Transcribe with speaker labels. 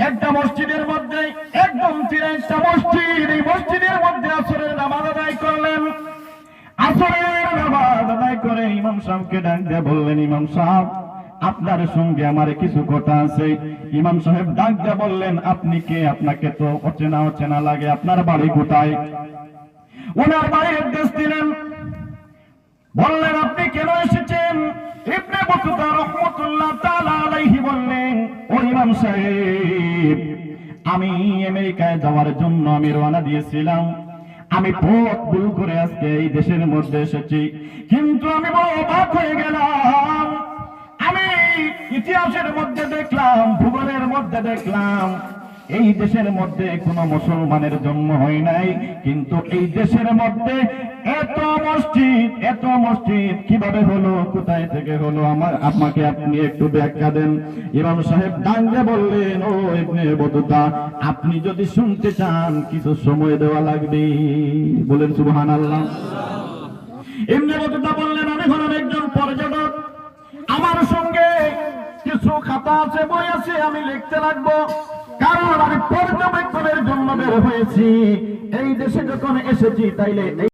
Speaker 1: একটা মসজিদের মধ্যে একদম একটা মসজিদ, এই মসজিদের মধ্যে আসরের নামাজ আদায় করলেন। আসরের নামাজ আদায় করে ইমাম সাহেবকে ডাক দিয়ে বললেন, ইমাম সাহেব আপনার সঙ্গে আমার কিছু কথা আছে। ইমাম সাহেব ডাক দিয়ে বললেন, আপনি কে? আপনাকে তো অচেনা অচেনা লাগে, আপনার বাড়ি কোথায়? ওনার বাড়ির অ্যাড্রেস দিলেন। বললেন, আপনি কেন এসেছেন? ইবনে বতুতা রাহমাতুল্লাহ তাআলা আলাইহি বললেন, ও ইমাম সাহেব, আমি আমেরিকায় যাওয়ার জন্য আমি রওনা দিয়েছিলাম। আমি পথ ভুল করে আজকে এই দেশের মধ্যে এসেছি, কিন্তু আমি বড় অবাক হয়ে গেলাম। আমি ইতিহাসের মধ্যে দেখলাম, ভূগোলের মধ্যে দেখলাম, এই দেশের মধ্যে কোনো মুসলমানের জন্ম হয় নাই, কিন্তু এই দেশের মধ্যে এত মসজিদ কিভাবে হলো, কোথায় থেকে হলো? আমাকে আপনি একটু ব্যাখ্যা দেন। ইমাম সাহেব ডাঙ্গে বললেন, ও ইবনে বতুতা, আপনি যদি শুনতে চান কিছু সময় দেওয়া লাগবে। বলেন সুবহানাল্লাহ। ইবনে বতুতা বললেন, আমি হলাম একজন পর্যটক, আমার সঙ্গে কিছু খাতা আছে, বই আছে, আমি লিখতে লাগবো, কারণ আমি পর্যবেক্ষণের জন্য বের হয়েছি। এই দেশে যখন এসেছি তাইলে